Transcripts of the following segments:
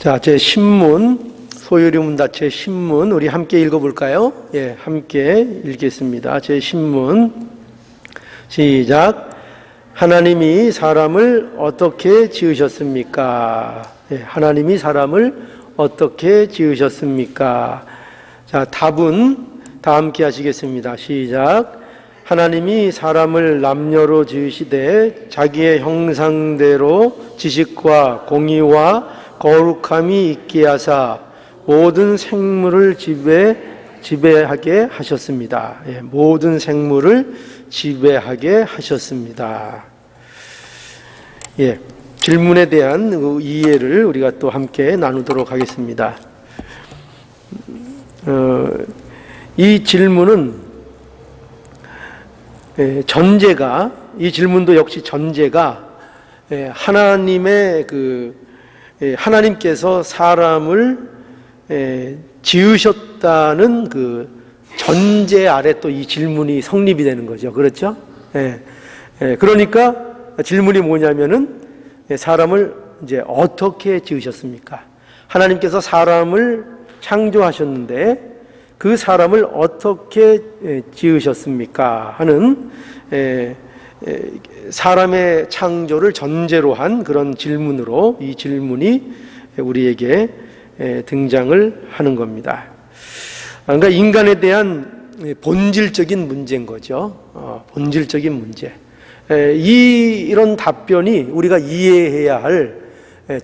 자, 제 신문, 소요리 문다체 신문, 우리 함께 읽어볼까요? 예, 함께 읽겠습니다. 제 신문, 시작. 하나님이 사람을 어떻게 지으셨습니까? 예, 하나님이 사람을 어떻게 지으셨습니까? 자, 답은 다 함께 하시겠습니다. 시작. 하나님이 사람을 남녀로 지으시되 자기의 형상대로 지식과 공의와 거룩함이 있게 하사 모든 생물을 지배하게 하셨습니다. 예, 모든 생물을 지배하게 하셨습니다. 예, 질문에 대한 이해를 우리가 또 함께 나누도록 하겠습니다. 이 질문은 전제가, 이 질문도 역시 전제가 하나님의 하나님께서 사람을 지으셨다는 그 전제 아래 또 이 질문이 성립이 되는 거죠. 그렇죠? 그러니까 질문이 뭐냐면은 사람을 이제 어떻게 지으셨습니까? 하나님께서 사람을 창조하셨는데 그 사람을 어떻게 지으셨습니까? 하는 사람의 창조를 전제로 한 그런 질문으로 이 질문이 우리에게 등장을 하는 겁니다. 그러니까 인간에 대한 본질적인 문제인 거죠. 본질적인 문제. 이런 답변이 우리가 이해해야 할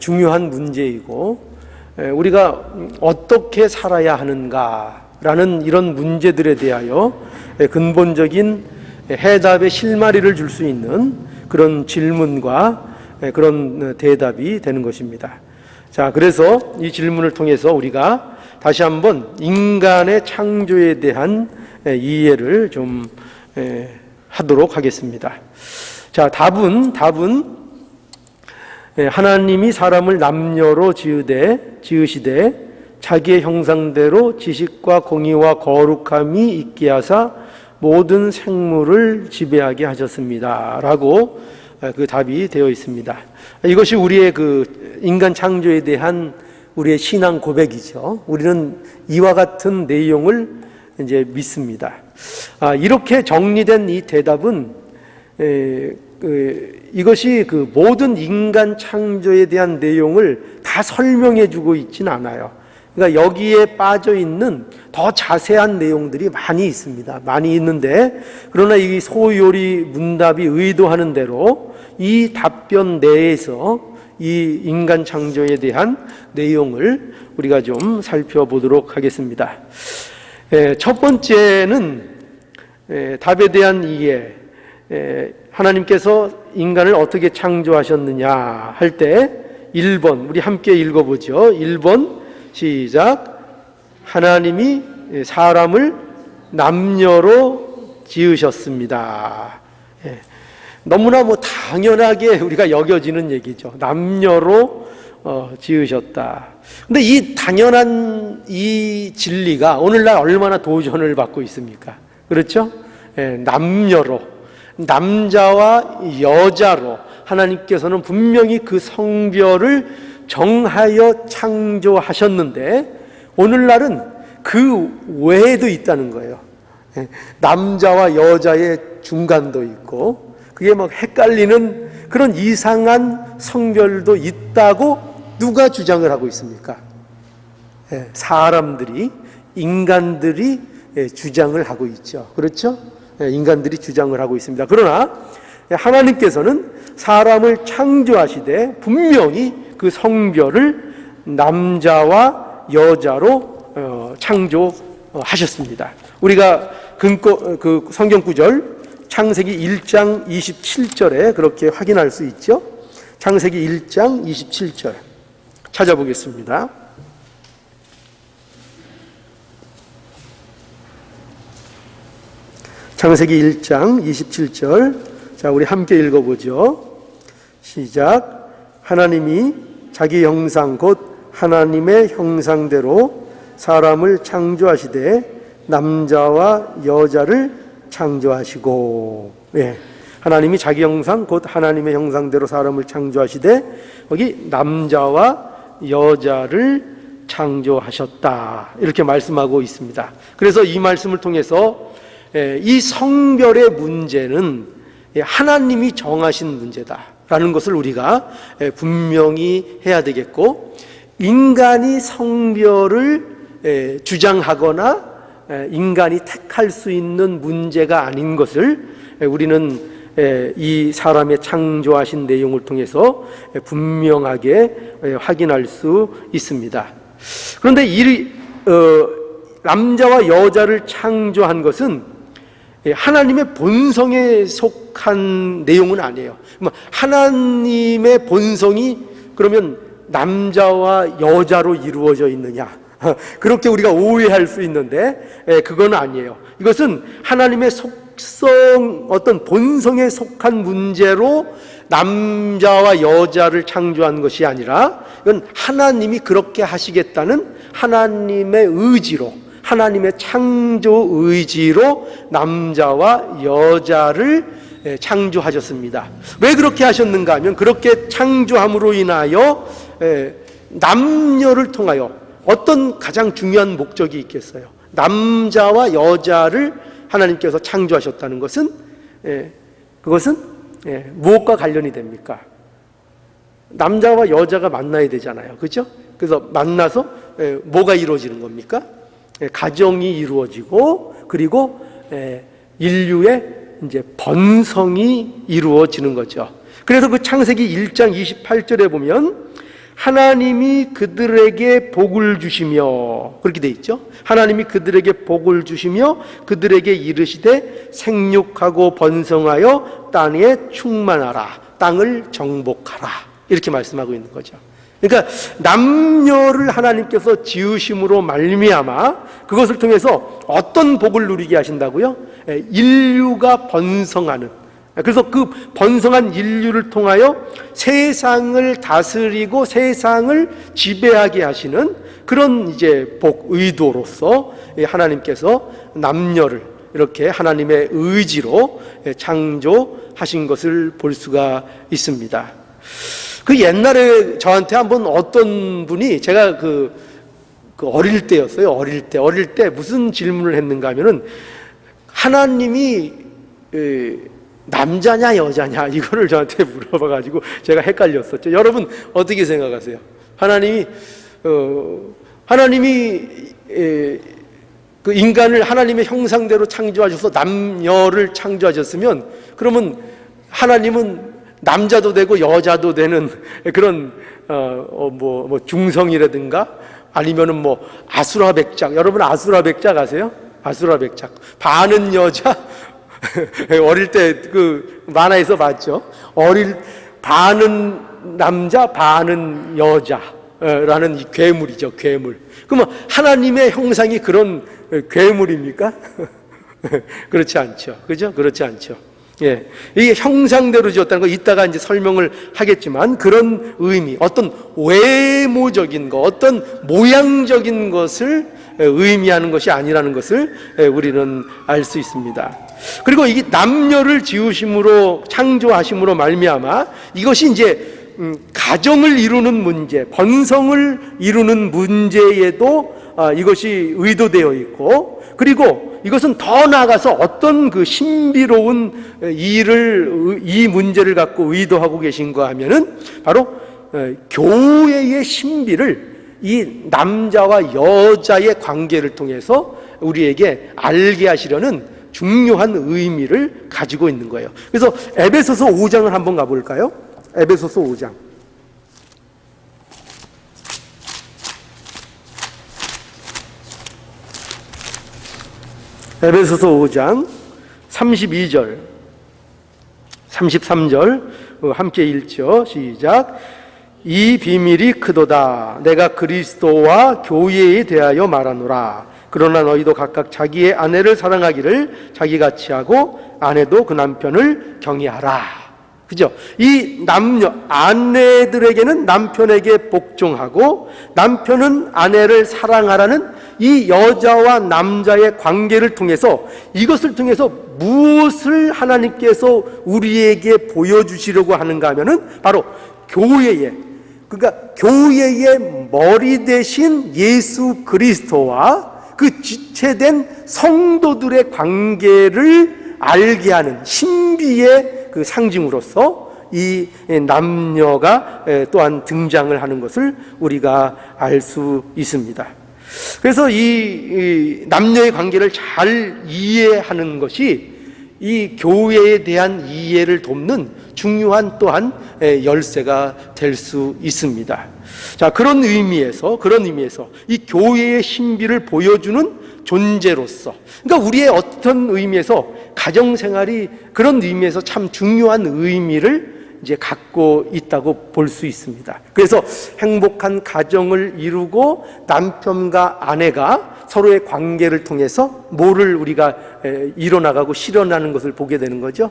중요한 문제이고, 우리가 어떻게 살아야 하는가라는 이런 문제들에 대하여 근본적인 해답의 실마리를 줄 수 있는 그런 질문과 그런 대답이 되는 것입니다. 자, 그래서 이 질문을 통해서 우리가 다시 한번 인간의 창조에 대한 이해를 좀 하도록 하겠습니다. 자, 답은 하나님이 사람을 남녀로 지으시되 자기의 형상대로 지식과 공의와 거룩함이 있게 하사 모든 생물을 지배하게 하셨습니다. 라고 그 답이 되어 있습니다. 이것이 우리의 그 인간 창조에 대한 우리의 신앙 고백이죠. 우리는 이와 같은 내용을 이제 믿습니다. 이렇게 정리된 이 대답은 이것이 그 모든 인간 창조에 대한 내용을 다 설명해 주고 있지는 않아요. 그러니까 여기에 빠져 있는 더 자세한 내용들이 많이 있습니다. 많이 있는데, 그러나 이 소요리 문답이 의도하는 대로 이 답변 내에서 이 인간 창조에 대한 내용을 우리가 좀 살펴보도록 하겠습니다. 첫 번째는 답에 대한 이해, 하나님께서 인간을 어떻게 창조하셨느냐 할 때 1번, 우리 함께 읽어보죠. 1번 시작. 하나님이 사람을 남녀로 지으셨습니다. 너무나 당연하게 우리가 여겨지는 얘기죠. 남녀로 지으셨다. 근데 이 당연한 이 진리가 오늘날 얼마나 도전을 받고 있습니까? 그렇죠? 남녀로, 남자와 여자로 하나님께서는 분명히 그 성별을 정하여 창조하셨는데 오늘날은 그 외에도 있다는 거예요. 남자와 여자의 중간도 있고 그게 막 헷갈리는 그런 이상한 성별도 있다고 누가 주장을 하고 있습니까? 사람들이, 인간들이 주장을 하고 있죠. 그렇죠? 인간들이 주장을 하고 있습니다. 그러나 하나님께서는 사람을 창조하시되 분명히 그 성별을 남자와 여자로 창조하셨습니다. 우리가 그 성경 구절 창세기 1장 27절에 그렇게 확인할 수 있죠. 창세기 1장 27절 찾아보겠습니다. 창세기 1장 27절. 자, 우리 함께 읽어보죠. 시작. 하나님이 자기 형상 곧 하나님의 형상대로 사람을 창조하시되 남자와 여자를 창조하시고, 하나님이 자기 형상 곧 하나님의 형상대로 사람을 창조하시되 거기 남자와 여자를 창조하셨다, 이렇게 말씀하고 있습니다. 그래서 이 말씀을 통해서 이 성별의 문제는 하나님이 정하신 문제다라는 것을 우리가 분명히 해야 되겠고, 인간이 성별을 주장하거나 인간이 택할 수 있는 문제가 아닌 것을 우리는 이 사람의 창조하신 내용을 통해서 분명하게 확인할 수 있습니다. 그런데 남자와 여자를 창조한 것은 하나님의 본성에 속한 내용은 아니에요. 하나님의 본성이 그러면 남자와 여자로 이루어져 있느냐, 그렇게 우리가 오해할 수 있는데 그건 아니에요. 이것은 하나님의 속성, 어떤 본성에 속한 문제로 남자와 여자를 창조한 것이 아니라, 이건 하나님이 그렇게 하시겠다는 하나님의 의지로, 하나님의 창조 의지로 남자와 여자를 창조하셨습니다. 왜 그렇게 하셨는가 하면, 그렇게 창조함으로 인하여 남녀를 통하여 어떤 가장 중요한 목적이 있겠어요? 남자와 여자를 하나님께서 창조하셨다는 것은 그것은 무엇과 관련이 됩니까? 남자와 여자가 만나야 되잖아요, 그렇죠? 그래서 만나서 뭐가 이루어지는 겁니까? 가정이 이루어지고, 그리고 인류의 이제 번성이 이루어지는 거죠. 그래서 그 창세기 1장 28절에 보면 하나님이 그들에게 복을 주시며, 그렇게 돼 있죠. 하나님이 그들에게 복을 주시며 그들에게 이르시되 생육하고 번성하여 땅에 충만하라, 땅을 정복하라, 이렇게 말씀하고 있는 거죠. 그러니까 남녀를 하나님께서 지으심으로 말미암아 그것을 통해서 어떤 복을 누리게 하신다고요? 인류가 번성하는, 그래서 그 번성한 인류를 통하여 세상을 다스리고 세상을 지배하게 하시는 그런 이제 복 의도로서 하나님께서 남녀를 이렇게 하나님의 의지로 창조하신 것을 볼 수가 있습니다. 그 옛날에 저한테 한번 어떤 분이, 제가 그 어릴 때였어요. 어릴 때 무슨 질문을 했는가 하면은, 하나님이 남자냐 여자냐 이거를 저한테 물어봐가지고 제가 헷갈렸었죠. 여러분 어떻게 생각하세요? 하나님이 그 인간을 하나님의 형상대로 창조하셔서 남녀를 창조하셨으면, 그러면 하나님은 남자도 되고 여자도 되는 그런 뭐 중성이라든가, 아니면은 뭐 아수라백작, 여러분 아수라백작 아세요? 아수라백작, 반은 여자 어릴 때 그 만화에서 봤죠. 반은 남자 반은 여자라는 이 괴물이죠, 괴물. 그러면 하나님의 형상이 그런 괴물입니까? 그렇지 않죠, 그죠? 그렇지 않죠. 예, 이게 형상대로 지었다는 거 이따가 이제 설명을 하겠지만, 그런 의미, 어떤 외모적인 것, 어떤 모양적인 것을 의미하는 것이 아니라는 것을 우리는 알 수 있습니다. 그리고 이게 남녀를 지으심으로, 창조하심으로 말미암아 이것이 이제 가정을 이루는 문제, 번성을 이루는 문제에도 이것이 의도되어 있고, 그리고 이것은 더 나아가서 어떤 그 신비로운 이 문제를 갖고 의도하고 계신가 하면은, 바로 교회의 신비를 이 남자와 여자의 관계를 통해서 우리에게 알게 하시려는 중요한 의미를 가지고 있는 거예요. 그래서 에베소서 5장을 한번 가볼까요? 에베소서 5장. 에베소서 5장 32절, 33절 함께 읽죠. 시작. 이 비밀이 크도다. 내가 그리스도와 교회에 대하여 말하노라. 그러나 너희도 각각 자기의 아내를 사랑하기를 자기같이 하고, 아내도 그 남편을 경외하라. 그죠? 이 남녀, 아내들에게는 남편에게 복종하고, 남편은 아내를 사랑하라는 이 여자와 남자의 관계를 통해서, 이것을 통해서 무엇을 하나님께서 우리에게 보여주시려고 하는가 하면은, 바로 교회의 그러니까 교회의 머리 대신 예수 그리스도와 그 지체된 성도들의 관계를 알게 하는 신비의 그 상징으로서 이 남녀가 또한 등장을 하는 것을 우리가 알 수 있습니다. 그래서 이 남녀의 관계를 잘 이해하는 것이 이 교회에 대한 이해를 돕는 중요한 또한 열쇠가 될 수 있습니다. 자, 그런 의미에서 이 교회의 신비를 보여주는 존재로서, 그러니까 우리의 어떤 의미에서 가정생활이 그런 의미에서 참 중요한 의미를 이제 갖고 있다고 볼 수 있습니다. 그래서 행복한 가정을 이루고 남편과 아내가 서로의 관계를 통해서 뭐를 우리가 이뤄나가고 실현하는 것을 보게 되는 거죠.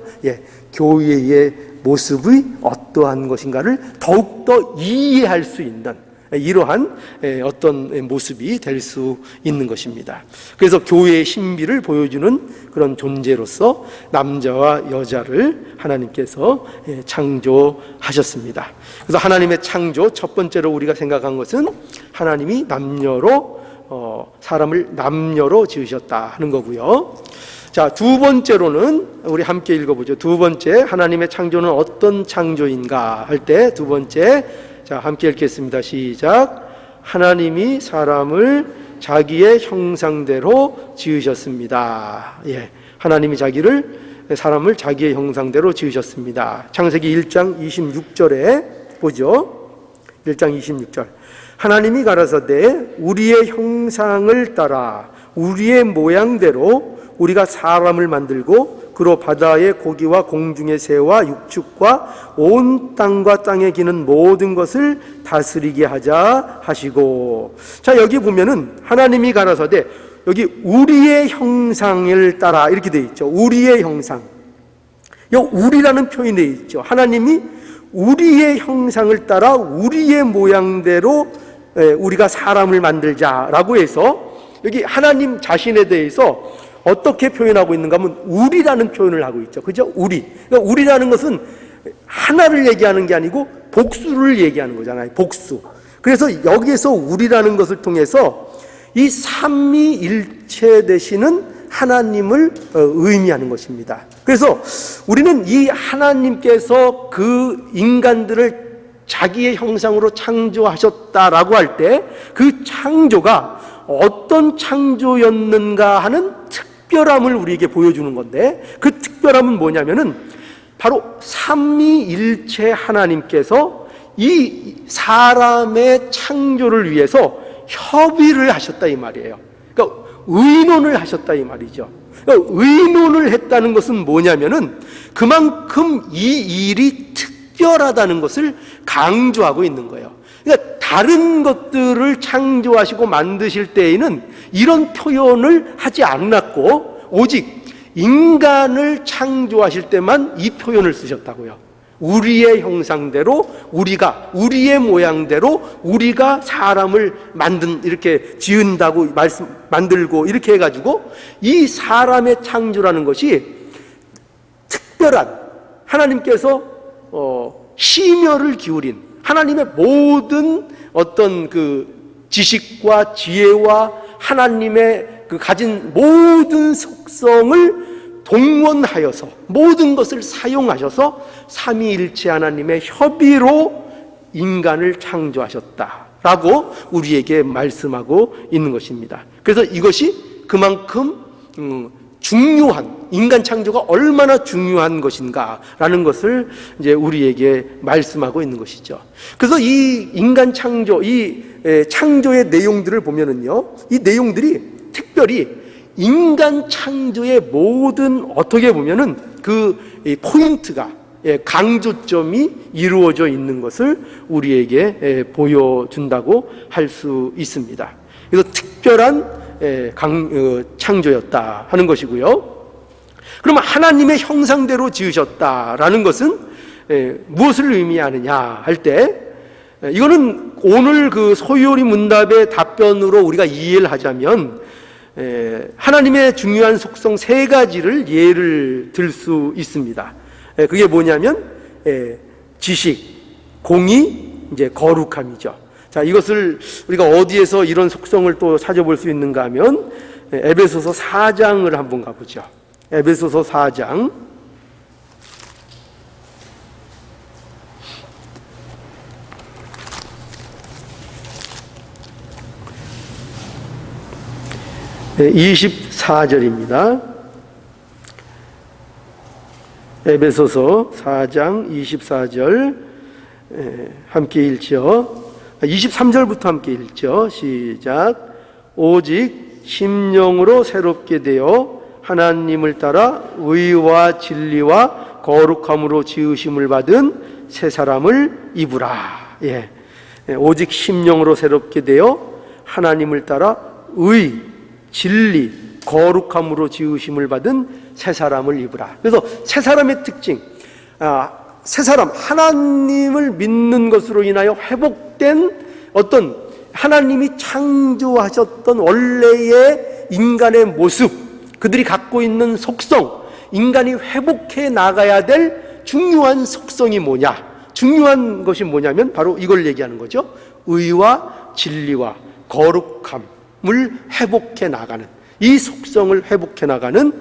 교회의 모습이 어떠한 것인가를 더욱더 이해할 수 있는 이러한 어떤 모습이 될 수 있는 것입니다. 그래서 교회의 신비를 보여주는 그런 존재로서 남자와 여자를 하나님께서 창조하셨습니다. 그래서 하나님의 창조, 첫 번째로 우리가 생각한 것은 하나님이 사람을 남녀로 지으셨다 하는 거고요. 자, 두 번째로는 우리 함께 읽어보죠. 두 번째, 하나님의 창조는 어떤 창조인가 할 때 두 번째, 자, 함께 읽겠습니다. 시작. 하나님이 사람을 자기의 형상대로 지으셨습니다. 하나님이 사람을 자기의 형상대로 지으셨습니다. 창세기 1장 26절에 보죠. 1장 26절. 하나님이 가라사대 우리의 형상을 따라 우리의 모양대로 우리가 사람을 만들고 그로 바다의 고기와 공중의 새와 육축과 온 땅과 땅에 기는 모든 것을 다스리게 하자 하시고. 자, 여기 보면은 하나님이 가라사대 여기 우리의 형상을 따라 이렇게 되어 있죠. 우리의 형상. 여기 우리라는 표현이 되어 있죠. 하나님이 우리의 형상을 따라 우리의 모양대로 우리가 사람을 만들자라고 해서 여기 하나님 자신에 대해서 어떻게 표현하고 있는가 하면 우리라는 표현을 하고 있죠. 그죠? 우리. 그러니까 우리라는 것은 하나를 얘기하는 게 아니고 복수를 얘기하는 거잖아요. 복수. 그래서 여기에서 우리라는 것을 통해서 이 삼위일체 되시는 하나님을 의미하는 것입니다. 그래서 우리는 이 하나님께서 그 인간들을 자기의 형상으로 창조하셨다라고 할 때 그 창조가 어떤 창조였는가 하는 특별함을 우리에게 보여주는 건데, 그 특별함은 뭐냐면은 바로 삼위일체 하나님께서 이 사람의 창조를 위해서 협의를 하셨다 이 말이에요. 그러니까 의논을 하셨다 이 말이죠. 그러니까 의논을 했다는 것은 뭐냐면은 그만큼 이 일이 특별하다는 것을 강조하고 있는 거예요. 그러니까 다른 것들을 창조하시고 만드실 때에는 이런 표현을 하지 않았고 오직 인간을 창조하실 때만 이 표현을 쓰셨다고요. 우리의 형상대로 우리의 모양대로 우리가 사람을 이렇게 지은다고 만들고 이렇게 해가지고 이 사람의 창조라는 것이 특별한 하나님께서 심혈을 기울인 하나님의 모든 어떤 그 지식과 지혜와 하나님의 그 가진 모든 속성을 동원하여서 모든 것을 사용하셔서 삼위일체 하나님의 협의로 인간을 창조하셨다라고 우리에게 말씀하고 있는 것입니다. 그래서 이것이 그만큼 중요한, 인간 창조가 얼마나 중요한 것인가라는 것을 이제 우리에게 말씀하고 있는 것이죠. 그래서 이 인간 창조, 이 창조의 내용들을 보면은요, 이 내용들이 특별히 인간 창조의 모든 어떻게 보면은 그 포인트가 강조점이 이루어져 있는 것을 우리에게 보여준다고 할 수 있습니다. 그래서 특별한 창조였다 하는 것이고요. 그러면 하나님의 형상대로 지으셨다라는 것은 무엇을 의미하느냐 할 때, 이거는 오늘 그 소요리 문답의 답변으로 우리가 이해를 하자면 하나님의 중요한 속성 세 가지를 예를 들 수 있습니다. 그게 뭐냐면 지식, 공의, 이제 거룩함이죠. 자, 이것을 우리가 어디에서 이런 속성을 또 찾아볼 수 있는가 하면 에베소서 4장을 한번 가보죠. 에베소서 4장 24절입니다. 에베소서 4장 24절 함께 읽죠. 23절부터 함께 읽죠. 시작. 오직 심령으로 새롭게 되어 하나님을 따라 의와 진리와 거룩함으로 지으심을 받은 새 사람을 입으라. 예. 오직 심령으로 새롭게 되어 하나님을 따라 의, 진리, 거룩함으로 지으심을 받은 새 사람을 입으라. 그래서 새 사람의 특징, 새 사람, 하나님을 믿는 것으로 인하여 회복된 어떤 하나님이 창조하셨던 원래의 인간의 모습, 그들이 갖고 있는 속성, 인간이 회복해 나가야 될 중요한 속성이 뭐냐? 중요한 것이 뭐냐면 바로 이걸 얘기하는 거죠. 의와 진리와 거룩함을 회복해 나가는, 이 속성을 회복해 나가는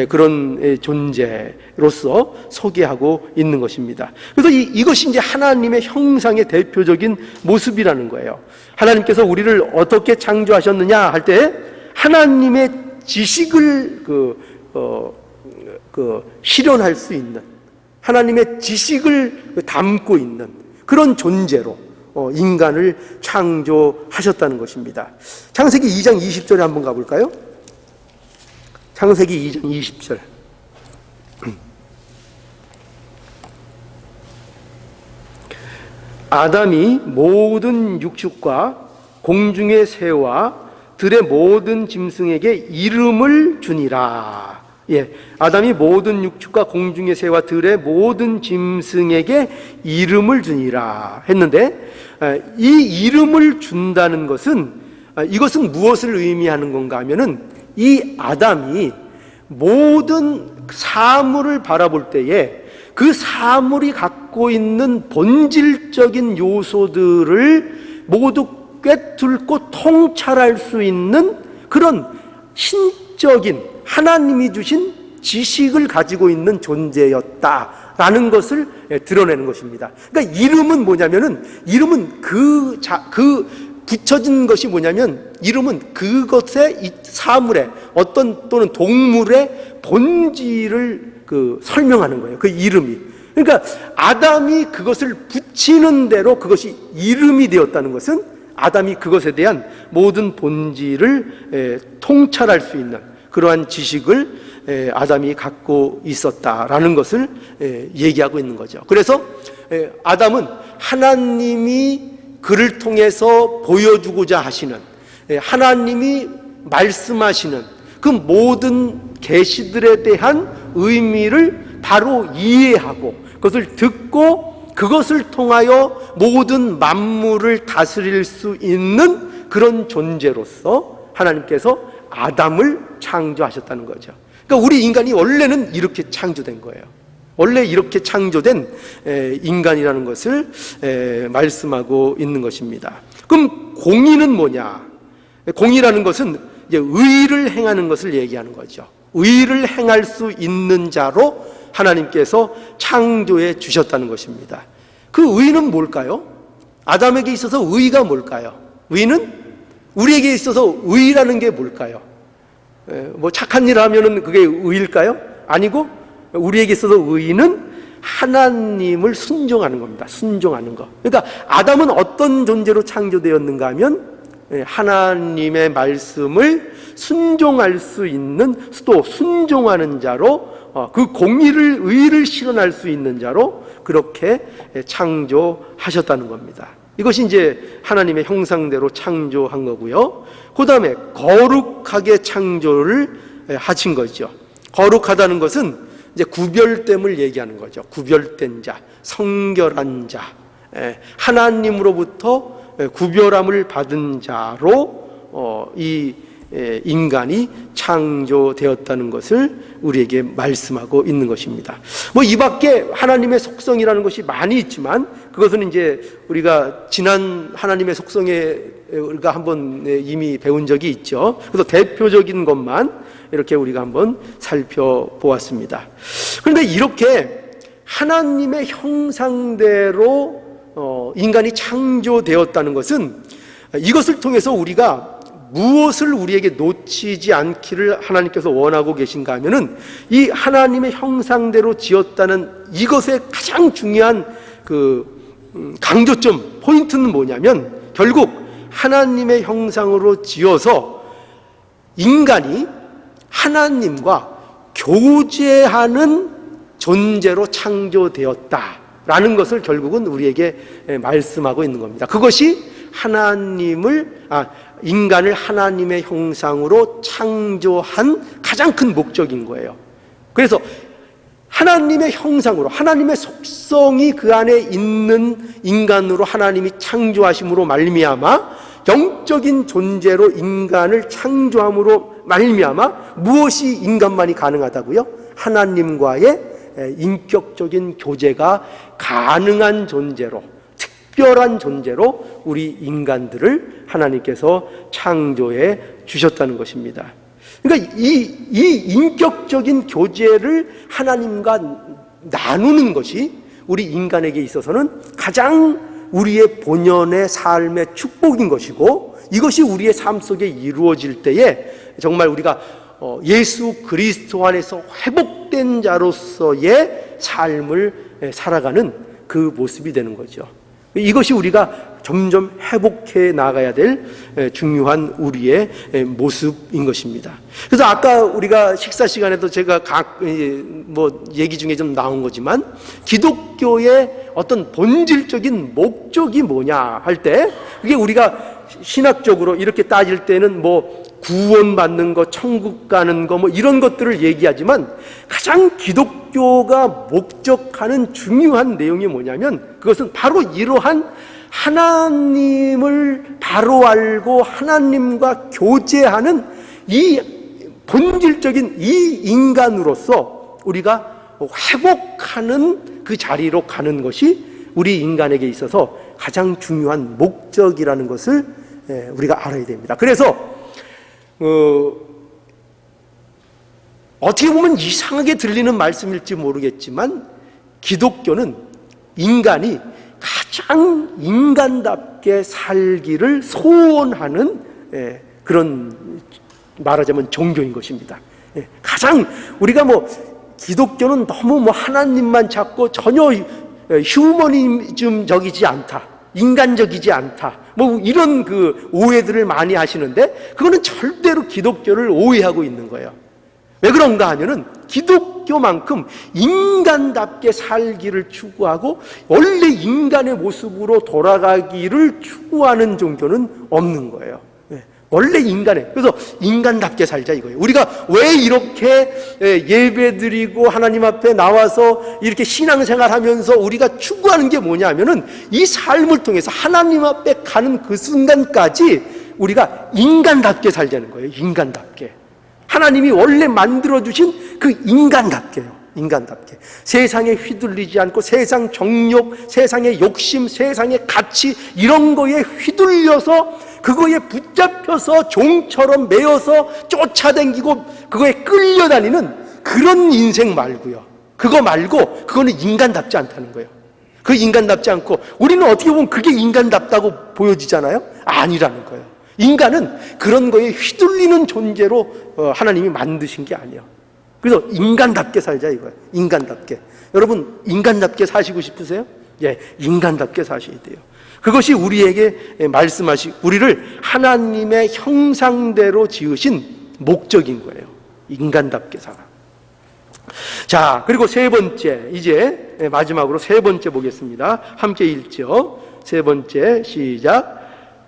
그런 존재로서 소개하고 있는 것입니다. 그래서 이것이 이제 하나님의 형상의 대표적인 모습이라는 거예요. 하나님께서 우리를 어떻게 창조하셨느냐 할 때 하나님의 지식을 실현할 수 있는, 하나님의 지식을 담고 있는 그런 존재로 인간을 창조하셨다는 것입니다. 창세기 2장 20절에 한번 가볼까요? 창세기 2장 20절. 아담이 모든 육축과 공중의 새와 들의 모든 짐승에게 이름을 주니라. 예, 아담이 모든 육축과 공중의 새와 들의 모든 짐승에게 이름을 주니라 했는데, 이 이름을 준다는 것은, 이것은 무엇을 의미하는 건가 하면은 이 아담이 모든 사물을 바라볼 때에 그 사물이 갖고 있는 본질적인 요소들을 모두 꿰뚫고 통찰할 수 있는 그런 신적인 하나님이 주신 지식을 가지고 있는 존재였다라는 것을 드러내는 것입니다. 그러니까 이름은 뭐냐면은, 이름은 그 붙여진 것이 뭐냐면, 이름은 그것의 이 사물의 어떤 또는 동물의 본질을 설명하는 거예요. 그 이름이. 그러니까 아담이 그것을 붙이는 대로 그것이 이름이 되었다는 것은 아담이 그것에 대한 모든 본질을 통찰할 수 있는 그러한 지식을 아담이 갖고 있었다라는 것을 얘기하고 있는 거죠. 그래서 아담은 하나님이 그를 통해서 보여주고자 하시는, 하나님이 말씀하시는 그 모든 계시들에 대한 의미를 바로 이해하고 그것을 듣고 그것을 통하여 모든 만물을 다스릴 수 있는 그런 존재로서 하나님께서 아담을 창조하셨다는 거죠. 그러니까 우리 인간이 원래는 이렇게 창조된 거예요. 원래 이렇게 창조된 인간이라는 것을 말씀하고 있는 것입니다. 그럼 공의는 뭐냐? 공의라는 것은 이제 의를 행하는 것을 얘기하는 거죠. 의를 행할 수 있는 자로 하나님께서 창조해 주셨다는 것입니다. 그 의는 뭘까요? 아담에게 있어서 의가 뭘까요? 의는 우리에게 있어서 의라는 게 뭘까요? 뭐 착한 일 하면은 그게 의일까요? 아니고 우리에게 있어서 의는 하나님을 순종하는 겁니다. 순종하는 거. 그러니까 아담은 어떤 존재로 창조되었는가 하면 하나님의 말씀을 순종할 수 있는, 또 순종하는 자로, 그 공의를, 의를 실현할 수 있는 자로 그렇게 창조하셨다는 겁니다. 이것이 이제 하나님의 형상대로 창조한 거고요. 그 다음에 거룩하게 창조를 하신 거죠. 거룩하다는 것은 이제 구별됨을 얘기하는 거죠. 구별된 자, 성결한 자, 하나님으로부터 구별함을 받은 자로 이 인간이 창조되었다는 것을 우리에게 말씀하고 있는 것입니다. 뭐 이 밖에 하나님의 속성이라는 것이 많이 있지만 그것은 이제 우리가 지난 하나님의 속성에 우리가 한번 이미 배운 적이 있죠. 그래서 대표적인 것만 이렇게 우리가 한번 살펴보았습니다. 그런데 이렇게 하나님의 형상대로 인간이 창조되었다는 것은 이것을 통해서 우리가 무엇을 우리에게 놓치지 않기를 하나님께서 원하고 계신가 하면은 이 하나님의 형상대로 지었다는 이것의 가장 중요한 강조점, 포인트는 뭐냐면 결국 하나님의 형상으로 지어서 인간이 하나님과 교제하는 존재로 창조되었다라는 것을 결국은 우리에게 말씀하고 있는 겁니다. 그것이 인간을 하나님의 형상으로 창조한 가장 큰 목적인 거예요. 그래서 하나님의 형상으로, 하나님의 속성이 그 안에 있는 인간으로 하나님이 창조하심으로 말미암아 영적인 존재로 인간을 창조함으로 말미암아 무엇이 인간만이 가능하다고요? 하나님과의 인격적인 교제가 가능한 존재로, 특별한 존재로 우리 인간들을 하나님께서 창조해 주셨다는 것입니다. 그러니까 이 인격적인 교제를 하나님과 나누는 것이 우리 인간에게 있어서는 가장 우리의 본연의 삶의 축복인 것이고, 이것이 우리의 삶 속에 이루어질 때에 정말 우리가 예수 그리스도 안에서 회복된 자로서의 삶을 살아가는 그 모습이 되는 거죠. 이것이 우리가 점점 회복해 나가야 될 중요한 우리의 모습인 것입니다. 그래서 아까 우리가 식사 시간에도 제가 얘기 중에 좀 나온 거지만 기독교의 어떤 본질적인 목적이 뭐냐 할 때, 그게 우리가 신학적으로 이렇게 따질 때는 구원받는 거, 천국 가는 거 이런 것들을 얘기하지만 가장 기독교가 목적하는 중요한 내용이 뭐냐면 그것은 바로 이러한 하나님을 바로 알고 하나님과 교제하는 이 본질적인 이 인간으로서 우리가 회복하는 그 자리로 가는 것이 우리 인간에게 있어서 가장 중요한 목적이라는 것을 우리가 알아야 됩니다. 그래서 어떻게 보면 이상하게 들리는 말씀일지 모르겠지만 기독교는 인간이 가장 인간답게 살기를 소원하는 그런, 말하자면 종교인 것입니다. 가장 우리가 기독교는 너무 하나님만 찾고 전혀 휴머니즘적이지 않다, 인간적이지 않다, 이런 오해들을 많이 하시는데 그거는 절대로 기독교를 오해하고 있는 거예요. 왜 그런가 하면은 기독교만큼 인간답게 살기를 추구하고 원래 인간의 모습으로 돌아가기를 추구하는 종교는 없는 거예요. 원래 그래서 인간답게 살자 이거예요. 우리가 왜 이렇게 예배드리고 하나님 앞에 나와서 이렇게 신앙생활 하면서 우리가 추구하는 게 뭐냐 하면은 이 삶을 통해서 하나님 앞에 가는 그 순간까지 우리가 인간답게 살자는 거예요. 인간답게. 하나님이 원래 만들어주신 그 인간답게요. 인간답게. 세상에 휘둘리지 않고 세상 정욕, 세상의 욕심, 세상의 가치 이런 거에 휘둘려서 그거에 붙잡혀서 종처럼 매여서 쫓아다니고 그거에 끌려다니는 그런 인생 말고요. 그거 말고 그거는 인간답지 않다는 거예요. 그 인간답지 않고 우리는 어떻게 보면 그게 인간답다고 보여지잖아요. 아니라는 거예요. 인간은 그런 거에 휘둘리는 존재로 하나님이 만드신 게 아니에요. 그래서 인간답게 살자 이거예요. 인간답게. 여러분 인간답게 사시고 싶으세요? 예, 인간답게 사셔야 돼요. 그것이 우리에게 우리를 하나님의 형상대로 지으신 목적인 거예요. 인간답게 살아. 자, 그리고 세 번째, 이제 마지막으로 세 번째 보겠습니다. 함께 읽죠. 세 번째, 시작.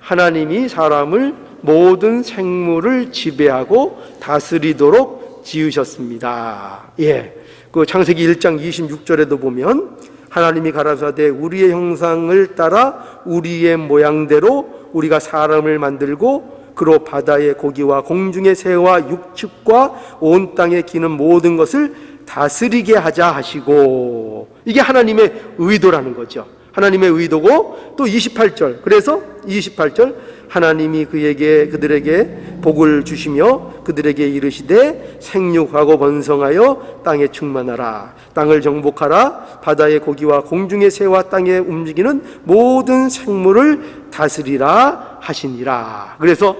하나님이 사람을 모든 생물을 지배하고 다스리도록 지으셨습니다. 예. 그 창세기 1장 26절에도 보면 하나님이 가라사대 우리의 형상을 따라 우리의 모양대로 우리가 사람을 만들고 그로 바다의 고기와 공중의 새와 육축과 온 땅에 기는 모든 것을 다스리게 하자 하시고, 이게 하나님의 의도라는 거죠. 하나님의 의도고, 또 28절, 그래서 28절, 하나님이 그들에게 복을 주시며 그들에게 이르시되 생육하고 번성하여 땅에 충만하라, 땅을 정복하라, 바다의 고기와 공중의 새와 땅에 움직이는 모든 생물을 다스리라 하시니라. 그래서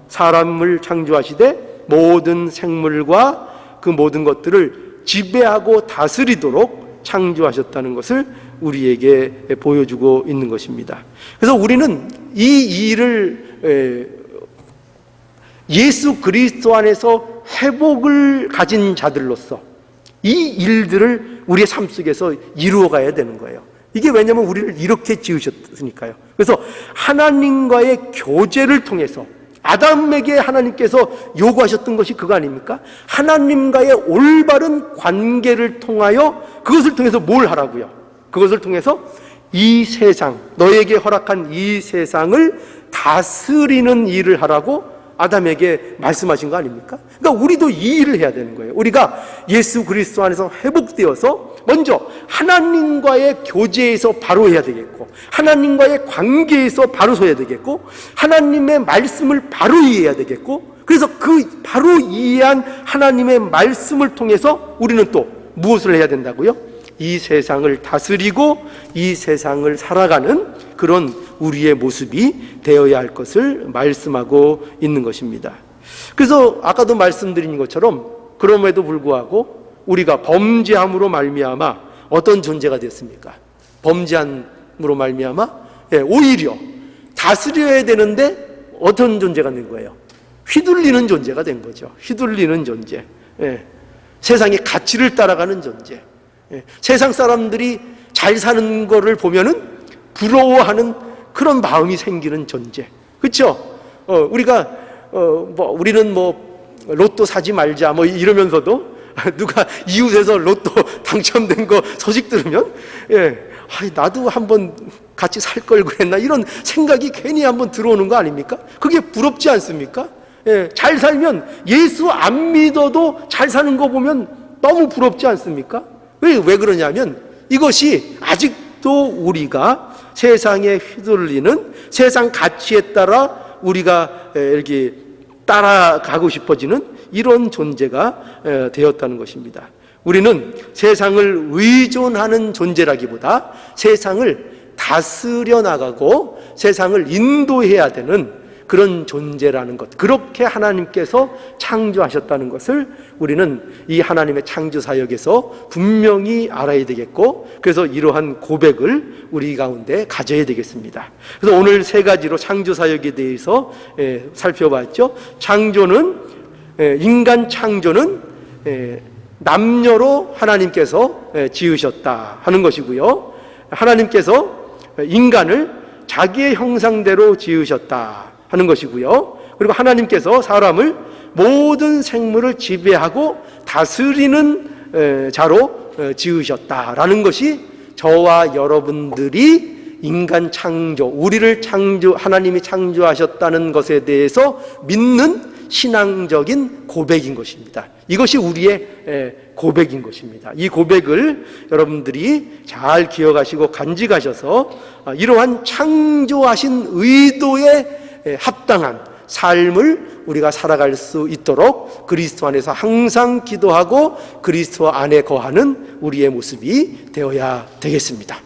사람을 창조하시되 모든 생물과 그 모든 것들을 지배하고 다스리도록 창조하셨다는 것을 우리에게 보여주고 있는 것입니다. 그래서 우리는 이 일을 예수 그리스도 안에서 회복을 가진 자들로서 이 일들을 우리의 삶 속에서 이루어가야 되는 거예요. 이게 왜냐하면 우리를 이렇게 지으셨으니까요. 그래서 하나님과의 교제를 통해서 아담에게 하나님께서 요구하셨던 것이 그거 아닙니까? 하나님과의 올바른 관계를 통하여, 그것을 통해서 뭘 하라고요? 그것을 통해서 이 세상, 너에게 허락한 이 세상을 다스리는 일을 하라고 아담에게 말씀하신 거 아닙니까? 그러니까 우리도 이 일을 해야 되는 거예요. 우리가 예수 그리스도 안에서 회복되어서 먼저 하나님과의 교제에서 바로 해야 되겠고, 하나님과의 관계에서 바로 서야 되겠고, 하나님의 말씀을 바로 이해해야 되겠고, 그래서 그 바로 이해한 하나님의 말씀을 통해서 우리는 또 무엇을 해야 된다고요? 이 세상을 다스리고 이 세상을 살아가는 그런 우리의 모습이 되어야 할 것을 말씀하고 있는 것입니다. 그래서 아까도 말씀드린 것처럼 그럼에도 불구하고 우리가 범죄함으로 말미암아 어떤 존재가 됐습니까? 범죄함으로 말미암아 오히려 다스려야 되는데 어떤 존재가 된 거예요? 휘둘리는 존재가 된 거죠. 휘둘리는 존재, 세상의 가치를 따라가는 존재, 세상 사람들이 잘 사는 거를 보면은 부러워하는 그런 마음이 생기는 존재. 그렇죠? 우리가 우리는 로또 사지 말자 이러면서도 누가 이웃에서 로또 당첨된 거 소식 들으면 나도 한번 같이 살 걸 그랬나, 이런 생각이 괜히 한번 들어오는 거 아닙니까? 그게 부럽지 않습니까? 잘 살면, 예수 안 믿어도 잘 사는 거 보면 너무 부럽지 않습니까? 왜 그러냐면 이것이 아직도 우리가 세상에 휘둘리는 세상 가치에 따라 우리가 이렇게 따라가고 싶어지는 이런 존재가 되었다는 것입니다. 우리는 세상을 의존하는 존재라기보다 세상을 다스려 나가고 세상을 인도해야 되는 그런 존재라는 것, 그렇게 하나님께서 창조하셨다는 것을 우리는 이 하나님의 창조 사역에서 분명히 알아야 되겠고, 그래서 이러한 고백을 우리 가운데 가져야 되겠습니다. 그래서 오늘 세 가지로 창조 사역에 대해서 살펴봤죠. 인간 창조는 남녀로 하나님께서 지으셨다 하는 것이고요, 하나님께서 인간을 자기의 형상대로 지으셨다 하는 것이고요, 그리고 하나님께서 사람을 모든 생물을 지배하고 다스리는 자로 지으셨다라는 것이 저와 여러분들이 인간 창조, 우리를 하나님이 창조하셨다는 것에 대해서 믿는 신앙적인 고백인 것입니다. 이것이 우리의 고백인 것입니다. 이 고백을 여러분들이 잘 기억하시고 간직하셔서 이러한 창조하신 의도에 합당한 삶을 우리가 살아갈 수 있도록 그리스도 안에서 항상 기도하고 그리스도 안에 거하는 우리의 모습이 되어야 되겠습니다.